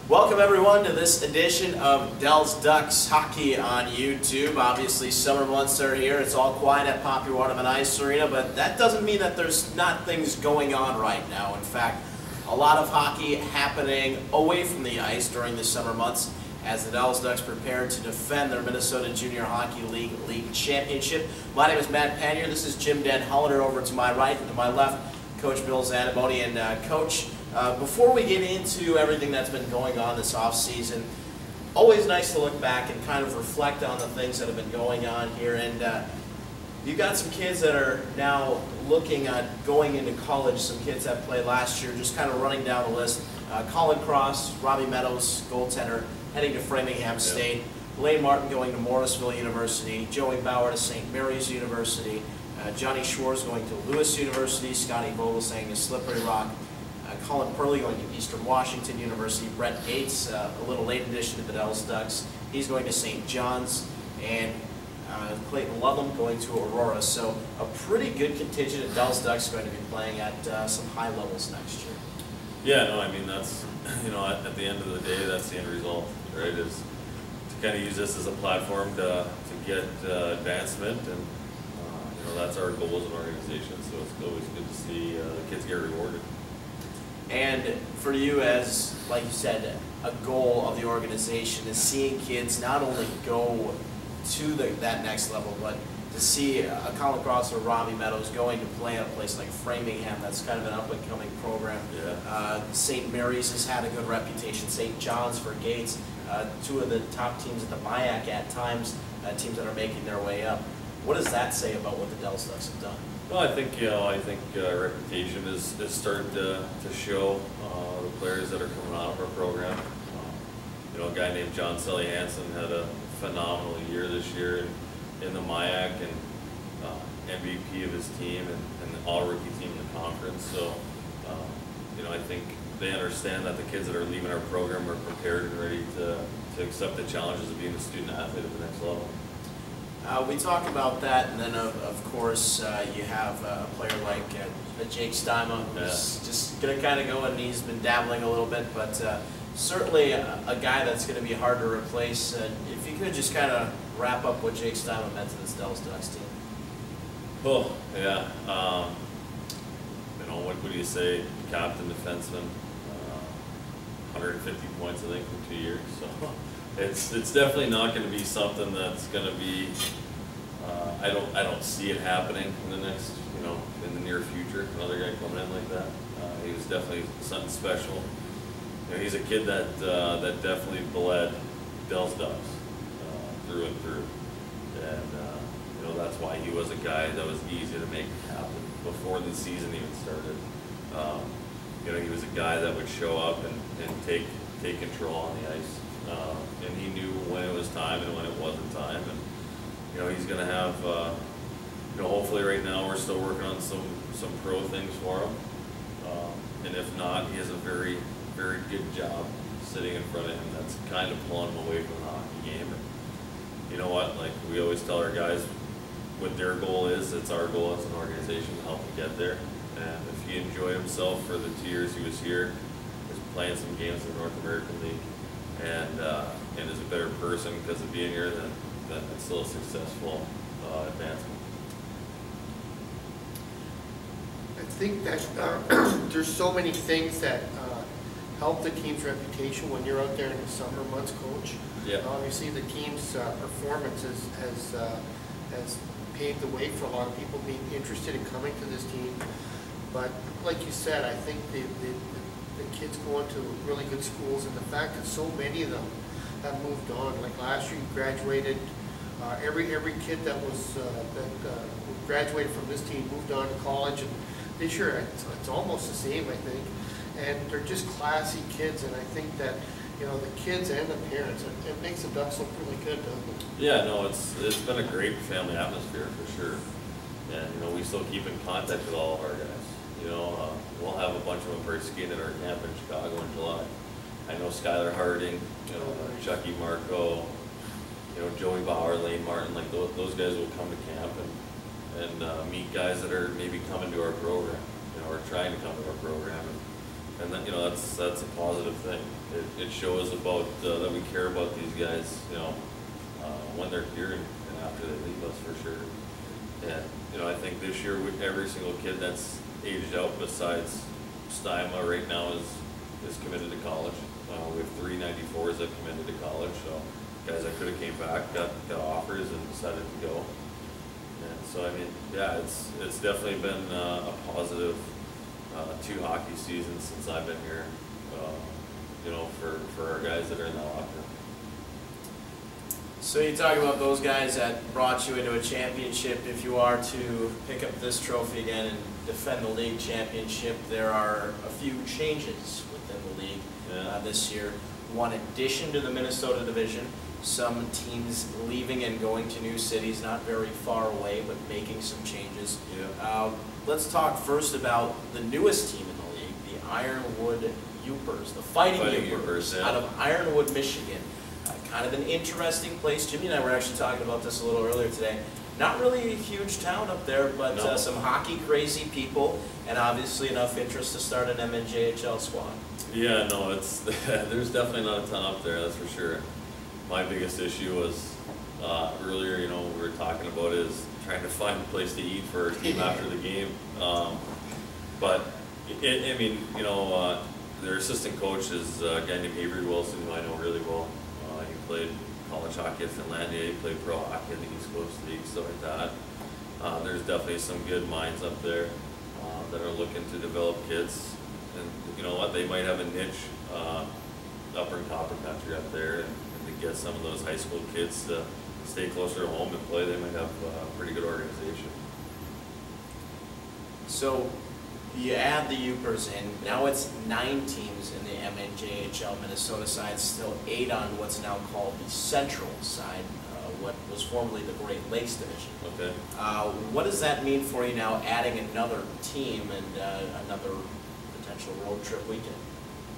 Welcome everyone to this edition of Dells Ducks Hockey on YouTube. Obviously summer months are here. It's all quiet at Poppy Waterman Ice Arena, but that doesn't mean that there's not things going on right now. In fact, a lot of hockey happening away from the ice during the summer months as the Dells Ducks prepare to defend their Minnesota Junior Hockey League Championship. My name is Matt Panier. This is Jim Den Hollander over to my right, and to my left, Coach Bill Zanaboni. And Coach, before we get into everything that's been going on this off-season, always nice to look back and kind of reflect on the things that have been going on here. And you've got some kids that are now looking at going into college, some kids that played last year, just kind of running down the list. Colin Cross, Robbie Meadows, goaltender, heading to Framingham State. Lane Martin going to Morrisville University. Joey Bauer to St. Mary's University. Johnny Schwartz going to Lewis University. Scotty Vogelsang to Slippery Rock. Colin Purley going to Eastern Washington University. Brett Gates, a little late addition to the Dells Ducks. He's going to St. John's. And Clayton Ludlam going to Aurora. So a pretty good contingent of Dells Ducks going to be playing at some high levels next year. Yeah, no, I mean, that's, you know, at the end of the day, that's the end result, right, is to kind of use this as a platform to get advancement, and, you know, that's our goal as an organization, so it's always good to see the kids get rewarded. And for you, as, like you said, a goal of the organization is seeing kids not only go to that next level, but to see a Colin Cross or Robbie Meadows going to play at a place like Framingham, that's kind of an up-and-coming program. Yeah. St. Mary's has had a good reputation. St. John's for Gates, two of the top teams at the MIAC at times, teams that are making their way up. What does that say about what the Dells Ducks have done? Well, I think, you know, reputation is starting to show the players that are coming out of our program. You know, a guy named John Sully Hansen had a phenomenal year this year in the MIAC, and MVP of his team, and the all-rookie team in the conference. So, you know, I think they understand that the kids that are leaving our program are prepared and ready to accept the challenges of being a student athlete at the next level. We talk about that, and then of course you have a player like Jake Steima, who's just going to kind of go, and he's been dabbling a little bit, but certainly a guy that's going to be hard to replace. If you could just kind of wrap up what Jake Steima meant to this Dells Ducks team. Oh, yeah. You know, what do you say? Captain, defenseman, 150 points, I think, in 2 years. So it's definitely not going to be something that's going to be. I don't see it happening in the next, you know, in the near future. Another guy coming in like that. He was definitely something special. You know, he's a kid that definitely bled Dells Ducks through and through, and you know, that's why he was a guy that was easy to make happen before the season even started. You know, he was a guy that would show up and take control on the ice, and he knew when it was time and when it wasn't time. And you know, he's going to have, you know, hopefully right now we're still working on some pro things for him, and if not, he has a very good job sitting in front of him that's kind of pulling him away from the hockey game. And you know what, like we always tell our guys, what their goal is, it's our goal as an organization to help him get there. And if he enjoyed himself for the 2 years he was here, is playing some games in the North American League, and is a better person because of being here, then it's still a successful advancement. I think that there's so many things that help the team's reputation when you're out there in the summer months, Coach. Yeah. Obviously, the team's performance has paved the way for a lot of people being interested in coming to this team. But like you said, I think the kids go into really good schools, and the fact that so many of them have moved on. Like last year, you graduated. Every kid that was graduated from this team moved on to college, and this year it's almost the same, I think. And they're just classy kids, and I think that, you know, the kids and the parents, it makes the Ducks look really good, doesn't it? Yeah, no, it's been a great family atmosphere for sure, and you know, we still keep in contact with all of our guys. You know, we'll have a bunch of them participating at our camp in Chicago in July. I know Skylar Harding, you know, Chucky Marco, you know, Joey Bauer, Lane Martin, like those guys will come to camp and meet guys that are maybe coming to our program, you know, or trying to come to our program. And And that, that's a positive thing. It shows about, that we care about these guys, when they're here and after they leave us, for sure. And, I think this year, every single kid that's aged out besides Stuyma right now is committed to college. We have 3 94s that committed to college, so guys that could have came back got offers and decided to go. And so, I mean, yeah, it's definitely been a positive 2 hockey seasons since I've been here, for our guys that are in the locker room. So you talk about those guys that brought you into a championship. If you are to pick up this trophy again and defend the league championship, there are a few changes within the league this year. One addition to the Minnesota division, some teams leaving and going to new cities, not very far away, but making some changes. Yeah. Let's talk first about the newest team in the league, the Ironwood Yoopers, the Fighting Yoopers, yeah. out of Ironwood, Michigan. Kind of an interesting place. Jimmy and I were actually talking about this a little earlier today. Not really a huge town up there, but No. Some hockey crazy people, and obviously enough interest to start an MNJHL squad. Yeah, no, there's definitely not a ton up there, that's for sure. My biggest issue was earlier, we were talking about is trying to find a place to eat for our team after the game. But their assistant coach is a guy named Avery Wilson, who I know really well. He played college hockey at Finlandia, he played pro hockey in the East Coast League, stuff like that. There's definitely some good minds up there that are looking to develop kids. And you know what, they might have a niche upper and copper country up there, and to get some of those high school kids to stay closer to home and play, they might have a pretty good organization. So you add the Yoopers in, now it's 9 teams in the MNJHL Minnesota side, still 8 on what's now called the Central side, what was formerly the Great Lakes Division. Okay. What does that mean for you now, adding another team and another potential road trip weekend?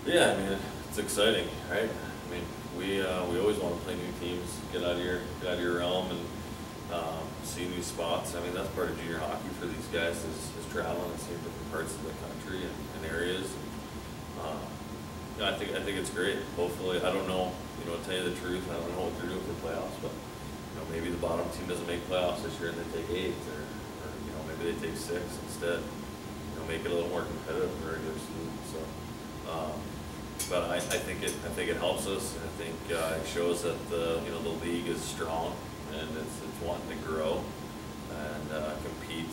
Yeah, I mean, it's exciting, right? I mean, we always want to play new teams, get out of your realm, and see new spots. I mean, that's part of junior hockey for these guys is traveling and seeing different parts of the country and areas. I think it's great. Hopefully, I don't know. To tell you the truth, I don't know what they're doing for playoffs, but maybe the bottom team doesn't make playoffs this year and they take 8, or maybe they take 6 instead. Make it a little more competitive in the regular season. So, but I think it helps us. I think it shows that the league is strong and it's wanting to grow and compete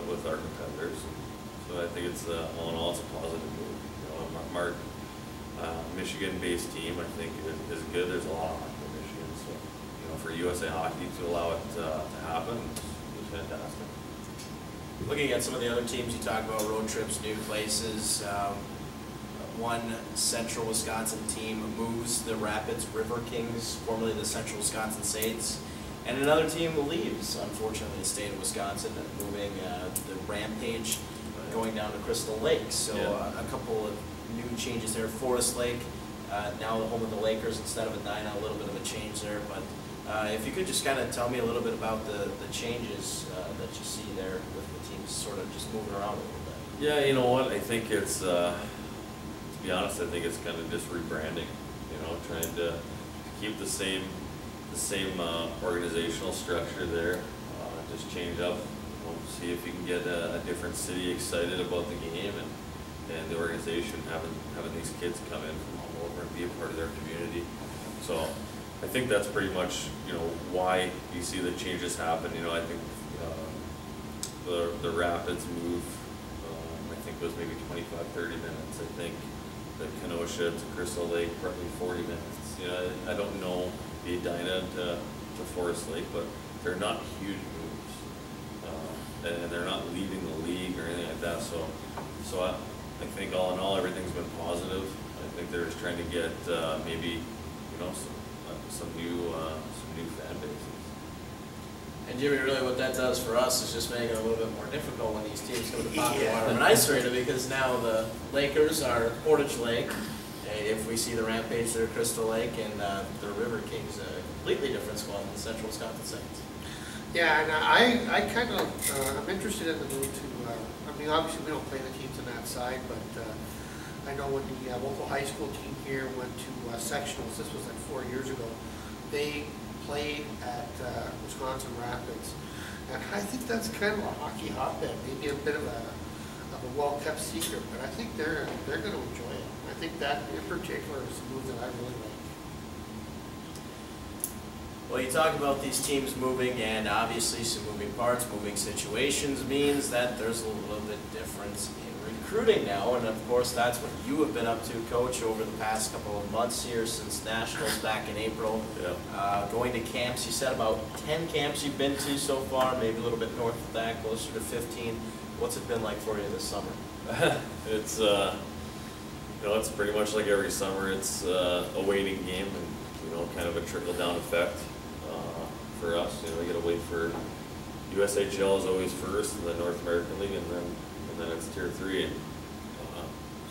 with our competitors. So I think it's all in all, it's a positive move. Mark, Michigan-based team, I think is good. There's a lot of hockey in Michigan, so for USA Hockey to allow it to happen is fantastic. Looking at some of the other teams, you talk about road trips, new places. One Central Wisconsin team moves the Rapids River Kings, formerly the Central Wisconsin Saints, and another team leaves, unfortunately, the state of Wisconsin, moving the Rampage, going down to Crystal Lake. So yeah. A couple of new changes there. Forest Lake, now the home of the Lakers instead of Edina, a little bit of a change there. But if you could just kind of tell me a little bit about the changes that you see there with the teams sort of just moving around a little bit. Yeah, you know what? I think it's, to be honest, I think it's kind of just rebranding. Trying to keep the same organizational structure there. Just change up. See if you can get a different city excited about the game and the organization having these kids come in from all over and be a part of their community. So I think that's pretty much why you see the changes happen. I think the Rapids move I think was maybe 25-30 minutes. I think the Kenosha to Crystal Lake probably 40 minutes. I don't know the Edina to Forest Lake, but they're not huge moves, and they're not leaving the league or anything like that. So I think all in all, everything's been positive. I think they're just trying to get maybe some new fan bases. And Jimmy, really what that does for us is just make it a little bit more difficult when these teams come to Poplar Waterman Ice Arena, because now the Lakers are Portage Lake. If we see the Rampage, they're Crystal Lake, and the River Kings, a completely different squad than the Central Wisconsin Saints. Yeah, and I kind of, I'm interested in the move to, I mean, obviously we don't play the teams on that side, but I know when the local high school team here went to sectionals, this was like 4 years ago, they played at Wisconsin Rapids. And I think that's kind of a hockey hotbed, maybe a bit of a well-kept secret, but I think they're going to enjoy it. I think that in particular is a move that I really like. Well, you talk about these teams moving, and obviously some moving parts, moving situations means that there's a little bit difference in recruiting now, and of course that's what you have been up to, Coach, over the past couple of months here since Nationals back in April. Yeah. Going to camps, you said about 10 camps you've been to so far, maybe a little bit north of that, closer to 15. What's it been like for you this summer? It's it's pretty much like every summer. It's a waiting game, and kind of a trickle down effect for us. We got to wait for USHL is always first, and then North American League, and then it's Tier 3. And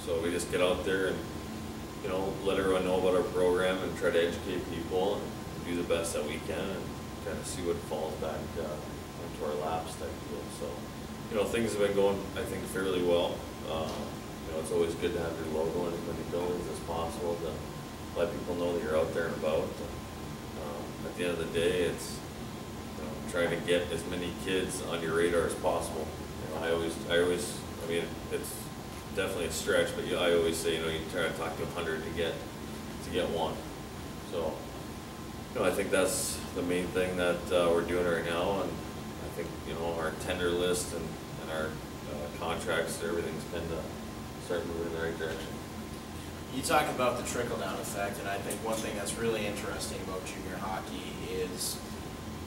so we just get out there and let everyone know about our program and try to educate people and do the best that we can and kind of see what falls back into our laps type deal. So. Things have been going, I think, fairly well. It's always good to have your logo in as many buildings as possible to let people know that you're out there and about. At the end of the day, it's trying to get as many kids on your radar as possible. I mean, it's definitely a stretch, but I always say, you try to talk to 100 to get one. So, I think that's the main thing that we're doing right now, and I think our tender list and our contracts, everything's kind of starting to move in the right direction. You talk about the trickle-down effect, and I think one thing that's really interesting about junior hockey is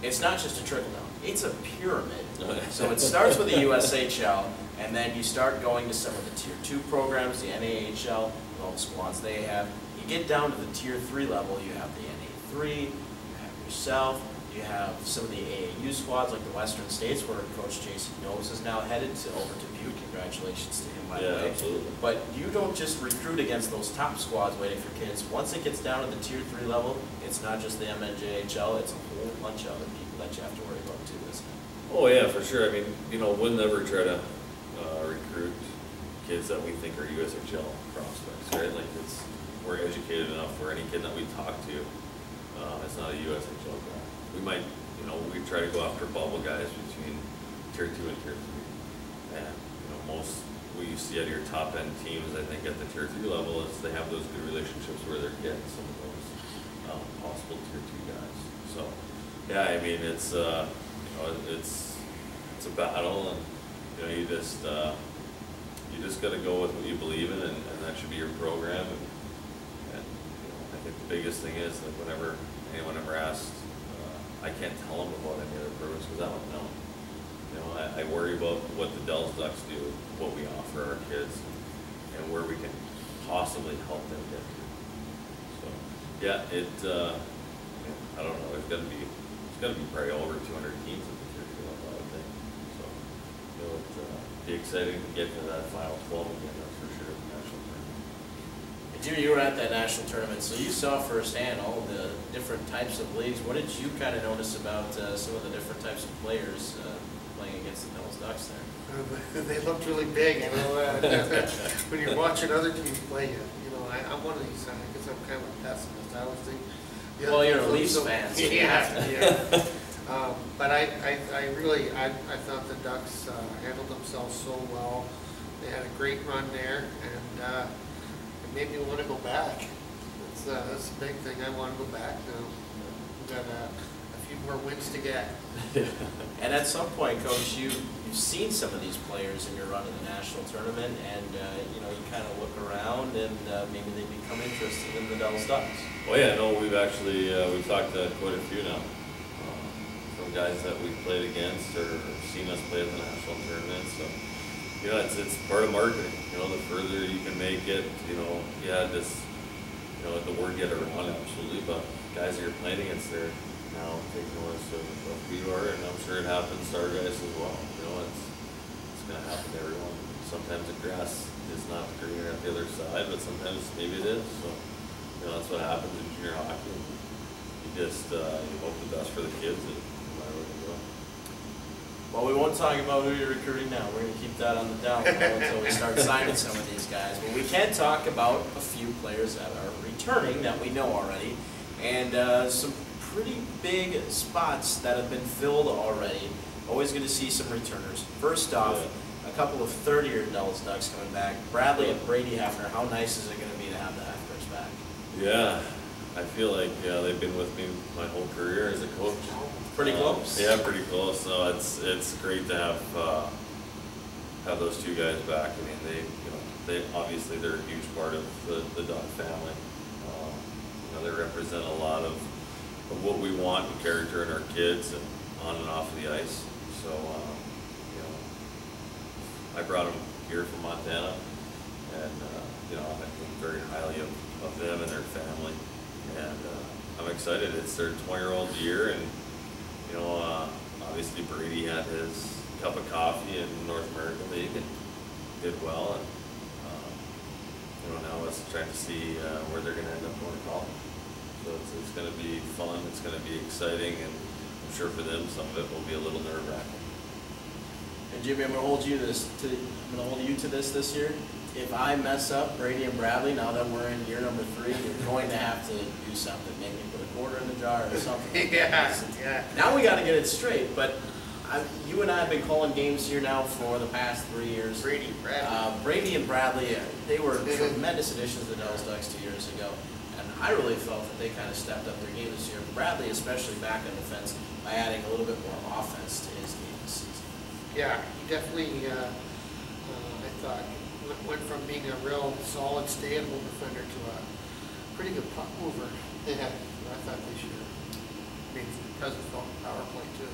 it's not just a trickle-down, it's a pyramid. So it starts with the USHL, and then you start going to some of the Tier 2 programs, the NAHL, all the squads they have. You get down to the Tier 3 level, you have the NA3, you have yourself, you have some of the AAU squads like the Western States, where Coach J.C. Knowles is now headed over to Butte. Congratulations to him, by the way. Absolutely. But you don't just recruit against those top squads waiting for kids. Once it gets down to the Tier 3 level, it's not just the MNJHL, it's a whole bunch of other people that you have to worry about too, isn't it? Oh yeah, for sure. I mean, we'll never try to recruit kids that we think are USHL prospects, right? Like we're educated enough where any kid that we talk to, it's not a USHL guy. We might, we try to go after bubble guys between Tier 2 and Tier 3. And, most what you see out of your top end teams, I think at the Tier 3 level, is they have those good relationships where they're getting some of those possible Tier 2 guys. So, yeah, I mean, it's a battle, and, you just got to go with what you believe in, and that should be your program. And I think the biggest thing is, like, whenever anyone ever asks, I can't tell them about any other programs because I don't know. I worry about what the Dells Ducks do, what we offer our kids, and where we can possibly help them get to. So, yeah, I don't know. It's got to be probably over 200 teams at the Tier 2 level, I would think. So, it'd be exciting to get to that Final 12 again. That's for sure. The national tournament. Jimmy, you were at that national tournament, so you saw firsthand all the different types of leagues. What did you kind of notice about some of the different types of players playing against the Dells Ducks there? They looked really big. When you're watching other teams play, I'm one of these. I guess I'm kind of a pessimist. I always think. Well, you're a Leafs fan, so yeah. But I thought the Ducks handled themselves so well. They had a great run there, and it made me want to go back. That's a big thing. I want to go back now. We've got a few more wins to get. And at some point, Coach, you've seen some of these players in your run in the national tournament, and you kind of look around, and maybe they become interested in the Dells Ducks. Well, yeah, no, we've actually we've talked to quite a few now. From guys that we've played against or seen us play at the national tournament. So, it's part of marketing. The further you can make it, the word get around, absolutely. But guys that you're playing against, they're now taking notice of who you are, and I'm sure it happens to our guys as well. It's going to happen to everyone. Sometimes the grass is not greener at the other side, but sometimes maybe it is. So, that's what happens in junior hockey. You hope the best for the kids, no matter what they do. Well, we won't talk about who you're recruiting now. We're going to keep that on the down low until we start signing some of these guys. But we can talk about a few players that are returning that we know already, and some pretty big spots that have been filled already. Always good to see some returners. First off, a couple of third-year Dells Ducks coming back. Bradley and Brady Hafner. How nice is it going to be to have the Hafners back? Yeah, I feel like they've been with me my whole career as a coach. Pretty close. Yeah, pretty close. So it's great to have those two guys back. I mean, they obviously they're a huge part of the Duck family. They represent a lot of what we want in character in our kids and on and off of the ice. So I brought them here from Montana, and I think very highly of them and their family, and I'm excited. It's their 20-year-old year, and obviously Brady had his cup of coffee in North American League and did well, and now it's trying to see where they're going to end up going to college. So it's going to be fun. It's going to be exciting, and I'm sure for them some of it will be a little nerve-wracking. And Jimmy, I'm going to hold you to this year. If I mess up Brady and Bradley, now that we're in year number 3, you're going to have to do something. Maybe put a quarter in the jar or something. Yeah. Now we got to get it straight. But you and I have been calling games here now for the past 3 years. Brady and Bradley, they were tremendous additions to the Dells Ducks 2 years ago. And I really felt that they kind of stepped up their game this year. Bradley especially back on defense by adding a little bit more offense to his game this season. Yeah, he definitely, I thought, went from being a real solid stay-at-home defender to a pretty good puck mover. I thought they should have maybe because of the power play too.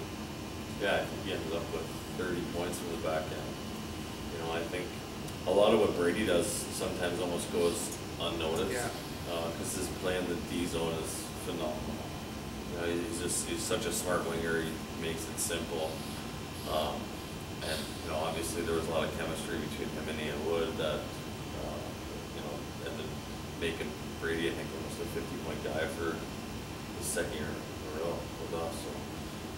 Yeah, I think he ended up with 30 points from the back end. I think a lot of what Brady does sometimes almost goes unnoticed. Yeah. Because his play in the D zone is phenomenal. He's such a smart winger. He makes it simple. And obviously there was a lot of chemistry between him and Ian Wood that ended making Brady, I think, almost a 50-point guy for the second year in a row with us. So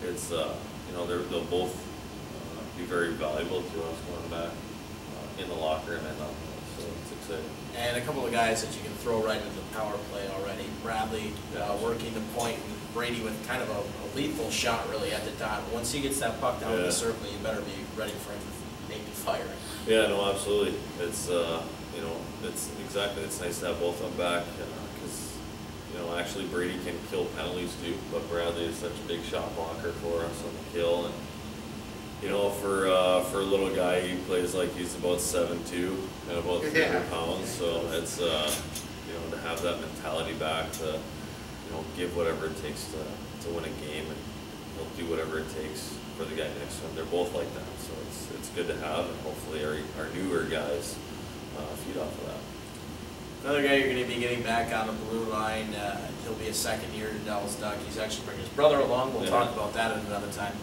it's they'll both be very valuable to us going back in the locker room and on the ice. So it's exciting. And a couple of guys that you can throw right into the power play already. Bradley working the point, and Brady with kind of a lethal shot really at the dot. Once he gets that puck down in the circle, you better be ready for him to make the fire. Yeah, no, absolutely. It's it's nice to have both of them back because actually Brady can kill penalties too, but Bradley is such a big shot blocker for us on the kill, and for a little guy, he plays like he's about 7'2" and about 300 pounds. So it's to have that mentality back to give whatever it takes to win a game, and he'll do whatever it takes for the guy next to him. They're both like that, so it's good to have, and hopefully our newer guys feed off of that. Another guy you're going to be getting back on the blue line, he'll be a second year to Dells Duck. He's actually bringing his brother along. We'll talk about that at another time.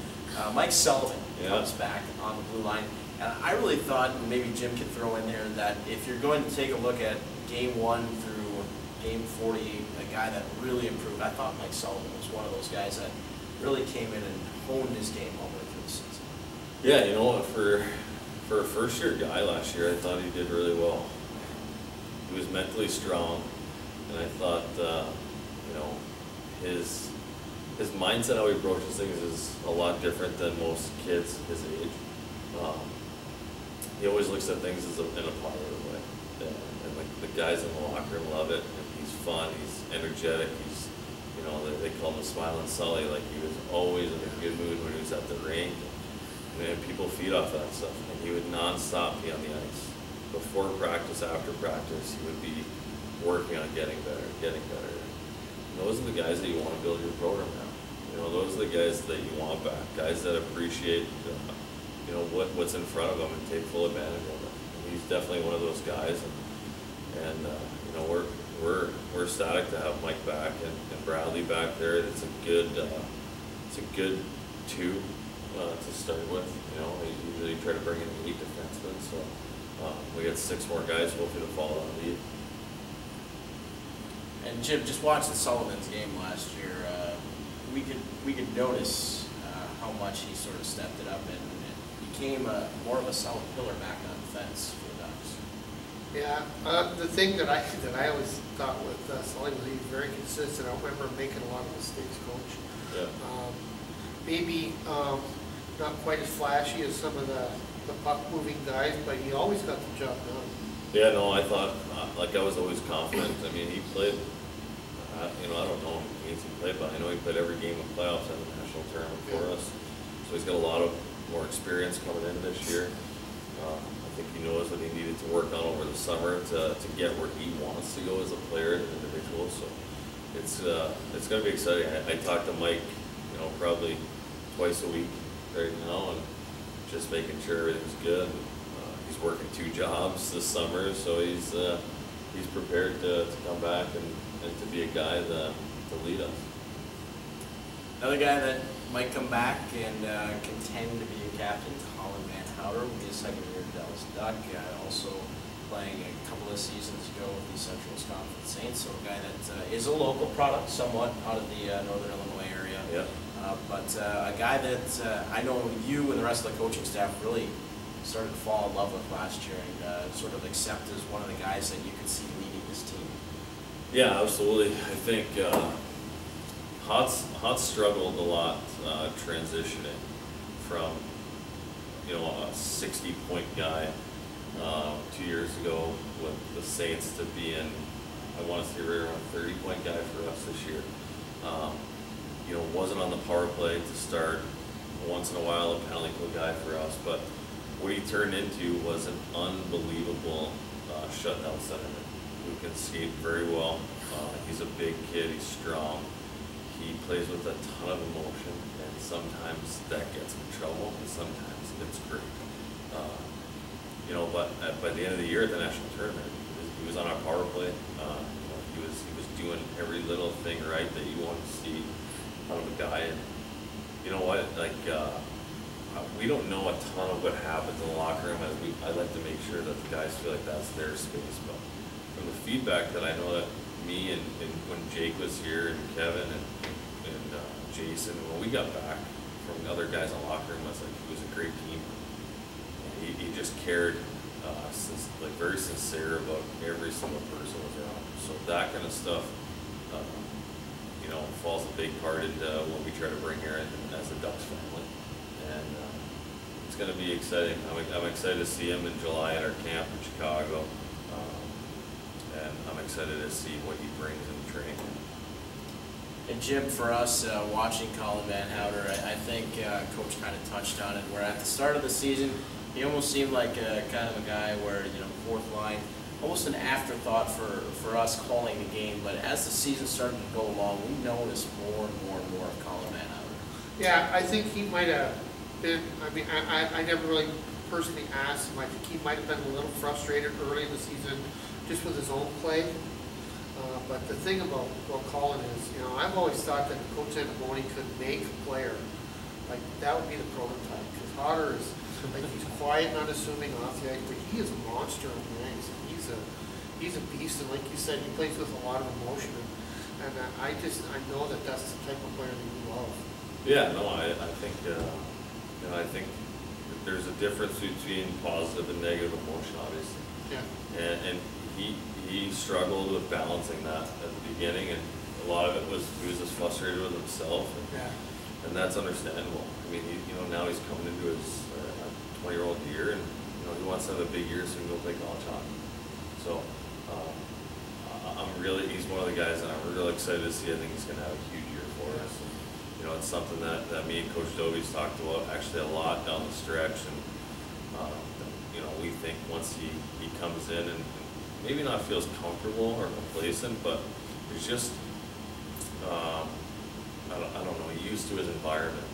Mike Sullivan comes back on the blue line. And I really thought, and maybe Jim could throw in there, that if you're going to take a look at Game 1 through Game 48, a guy that really improved, I thought Mike Sullivan was one of those guys that really came in and honed his game all the way through the season. Yeah, for a first-year guy last year, I thought he did really well. He was mentally strong, and I thought, his mindset, how he approaches things, is a lot different than most kids his age. He always looks at things in a positive way, and like the guys in the locker room love it. And he's fun, he's energetic, he's, they call him Smiling Sully. Like, he was always in a good mood when he was at the rink. And people feed off that stuff, and he would nonstop be on the ice. Before practice, after practice, he would be working on getting better. And those are the guys that you want to build your program around. Those are the guys that you want back, guys that appreciate, what's in front of them and take full advantage of it. And he's definitely one of those guys, and we're ecstatic to have Mike back and Bradley back there. It's a good two to start with. You usually try to bring in 8 defensemen, so we got 6 more guys hopefully to follow on the lead. And Jim, just watching Sullivan's game last year, we could notice how how much he sort of stepped it up and became more of a solid pillar back on defense for the Ducks. Yeah, the thing that I always thought with Sully was he was very consistent. I don't remember him making a lot of mistakes, Coach. Yeah. Maybe not quite as flashy as some of the puck-moving guys, but he always got the job done. Yeah, no, I thought, like I was always confident. I mean, he played, you know, I don't know how many games he played, but I know he played every game of playoffs in the national tournament for us. So he's got a lot of more experience coming in this year. I think he knows what he needed to work on over the summer to get where he wants to go as a player and an individual. So it's going to be exciting. I talk to Mike, you know, probably twice a week right now, and just making sure everything's good. He's working 2 jobs this summer, so he's prepared to come back and to be a guy to lead us. Another guy that might come back and contend to be a captain, Colin Van Houter, will be a second-year Dallas Duck, also playing a couple of seasons ago with the Central Wisconsin Saints, so a guy that is a local product, somewhat out of the Northern Illinois area. Yeah. But a guy that I know you and the rest of the coaching staff really started to fall in love with last year and sort of accept as one of the guys that you could see leading this team. Yeah, absolutely. I think Hotz struggled a lot transitioning from, you know, a 60-point guy 2 years ago with the Saints to being, I want to say, right around 30-point guy for us this year. You know, wasn't on the power play to start. Once in a while, a penalty kill guy for us, but what he turned into was an unbelievable shutdown centerman who can skate very well. He's a big kid. He's strong. He plays with a ton of emotion, and sometimes that gets him in trouble, and sometimes it's great. You know, but by the end of the year at the national tournament, he was on our power play. You know, he was doing every little thing right that you want to see out of a guy. And you know what? Like, we don't know a ton of what happens in the locker room. I like to make sure that the guys feel like that's their space. But from the feedback that I know that me and when Jake was here and Kevin and Jason, when we got back from the other guys in the locker room, was like he was a great team. He just cared, like very sincere about every single person was around. So that kind of stuff, you know, falls a big part into what we try to bring here as a Ducks family. And it's going to be exciting. I'm excited to see him in July at our camp in Chicago. And I'm excited to see what he brings in training. And Jim, for us watching Colin Van Houter, I think Coach kind of touched on it, where at the start of the season, he almost seemed like kind of a guy where, you know, fourth line, almost an afterthought for us calling the game. But as the season started to go along, we noticed more and more of Colin Van Houter. Yeah, I think he might have been, I mean, I never really personally asked him. I think he might have been a little frustrated early in the season just with his own play. But the thing about Colin is, you know, I've always thought that Coach Antimoni could make a player. Like, that would be the prototype. Because Houter is, like, he's quiet and unassuming off the ice, but he is a monster on the ice. He's a beast, and like you said, he plays with a lot of emotion. And I know that that's the type of player that we love. Yeah, no, I think, you know, I think that there's a difference between positive and negative emotion, obviously. Yeah. And he struggled with balancing that at the beginning, and a lot of it was he was just frustrated with himself, and that's understandable. I mean, you know, now he's coming into his 20-year-old year, and you know he wants to have a big year so he can go play college hockey. So he's one of the guys that I'm really excited to see. I think he's going to have a huge year for us. And, you know, it's something that me and Coach Doby's talked about actually a lot down the stretch, and you know, we think once he comes in and maybe not feels comfortable or complacent, but he's just, I don't know, used to his environment.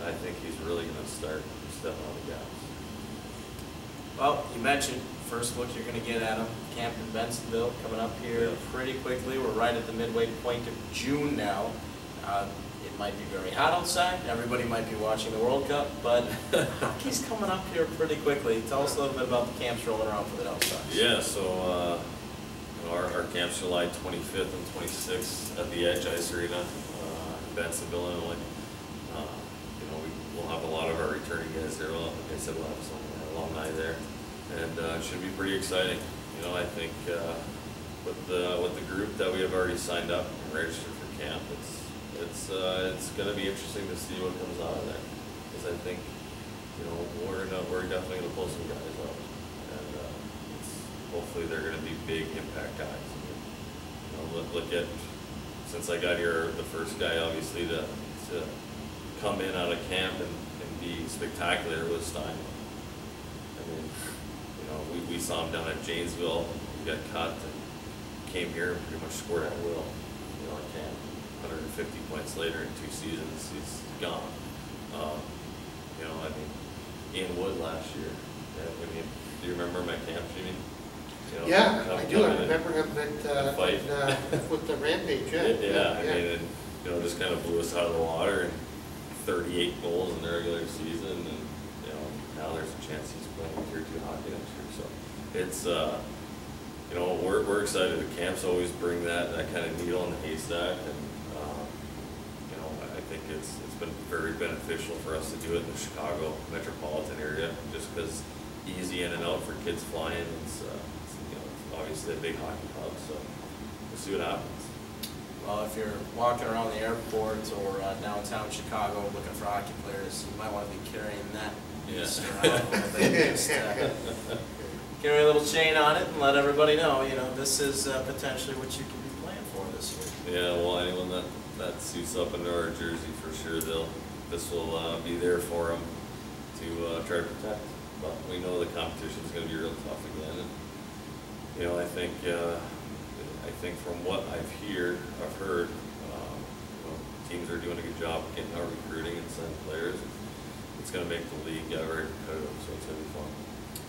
I think he's really going to start stepping on the gas. Well, you mentioned first look you're going to get at him. Camp in Bensenville coming up here pretty quickly. We're right at the midway point of June now. It might be very hot outside. Everybody might be watching the World Cup, but hockey's coming up here pretty quickly. Tell us a little bit about the camps rolling around for the Ducks. Yeah, so you know, our camp's July 25th and 26th at the Edge Ice Arena in Bensenville, Illinois. You we'll have a lot of our returning guys there. Well, like I said, we'll have some alumni there, and it should be pretty exciting. I think with the group that we have already signed up and registered for camp, it's going to be interesting to see what comes out of there, because I think we're definitely going to pull some guys out, and hopefully they're going to be big impact guys. Look at, since I got here, the first guy obviously to come in out of camp and be spectacular was Stein. I mean, we saw him down at Janesville. He got cut and came here and pretty much scored at will. At camp, 150 points later in 2 seasons, he's gone. I mean, Ian Wood last year. Do you remember him at camp, Jimmy? Yeah, I do. I remember him with the Rampage. Yeah. I mean, just kind of blew us out of the water, and 38 goals in the regular season, and now there's a chance he's playing Tier 2 hockey next year. So it's we're excited. The camps always bring that kind of needle in the haystack, and I think it's been very beneficial for us to do it in the Chicago metropolitan area, just because easy in and out for kids flying. It's obviously a big hockey hub, so we'll see what happens. Well, if you're walking around the airport or downtown Chicago looking for hockey players, you might want to be carrying that beast around a little bit. Just carry a little chain on it and let everybody know, this is potentially what you can be playing for this year. Yeah, well, anyone that suits up into our jersey, for sure, this will be there for them to try to protect. But we know the competition is going to be real tough again. And, I think from what I've heard, teams are doing a good job of getting out recruiting and sending players. It's going to make the league very competitive, so it's going to be fun.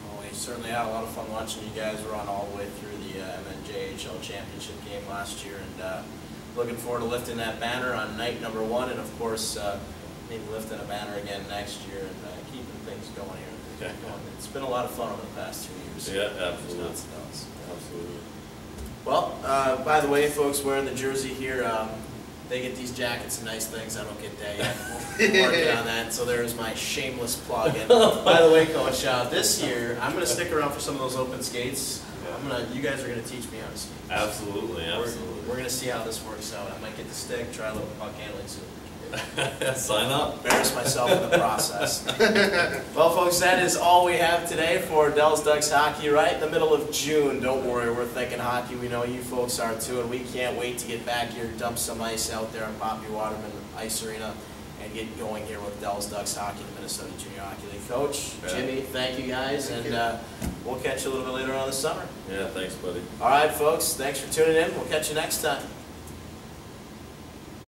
Well, we certainly had a lot of fun watching you guys run all the way through the MNJHL championship game last year, and looking forward to lifting that banner on night number 1, and of course maybe lifting a banner again next year and keeping things going here. It's been a lot of fun over the past 2 years. Yeah, absolutely. Absolutely. Well, by the way, folks wearing the jersey here, they get these jackets and nice things. I don't get that yet. We're working on that, so there's my shameless plug. And by the way, Coach, this year I'm going to stick around for some of those open skates. You guys are going to teach me how to skate. Absolutely. We're going to see how this works out. I might get the stick, try a little puck handling soon. Sign up. Embarrass myself in the process. Well, folks, that is all we have today for Dells Ducks Hockey right in the middle of June. Don't worry, we're thinking hockey. We know you folks are too, and we can't wait to get back here, dump some ice out there on Poppy Waterman Ice Arena, and get going here with Dells Ducks Hockey, the Minnesota Junior Hockey League. Coach, Jimmy, thank you guys, and we'll catch you a little bit later on this summer. Yeah, thanks, buddy. All right, folks, thanks for tuning in. We'll catch you next time.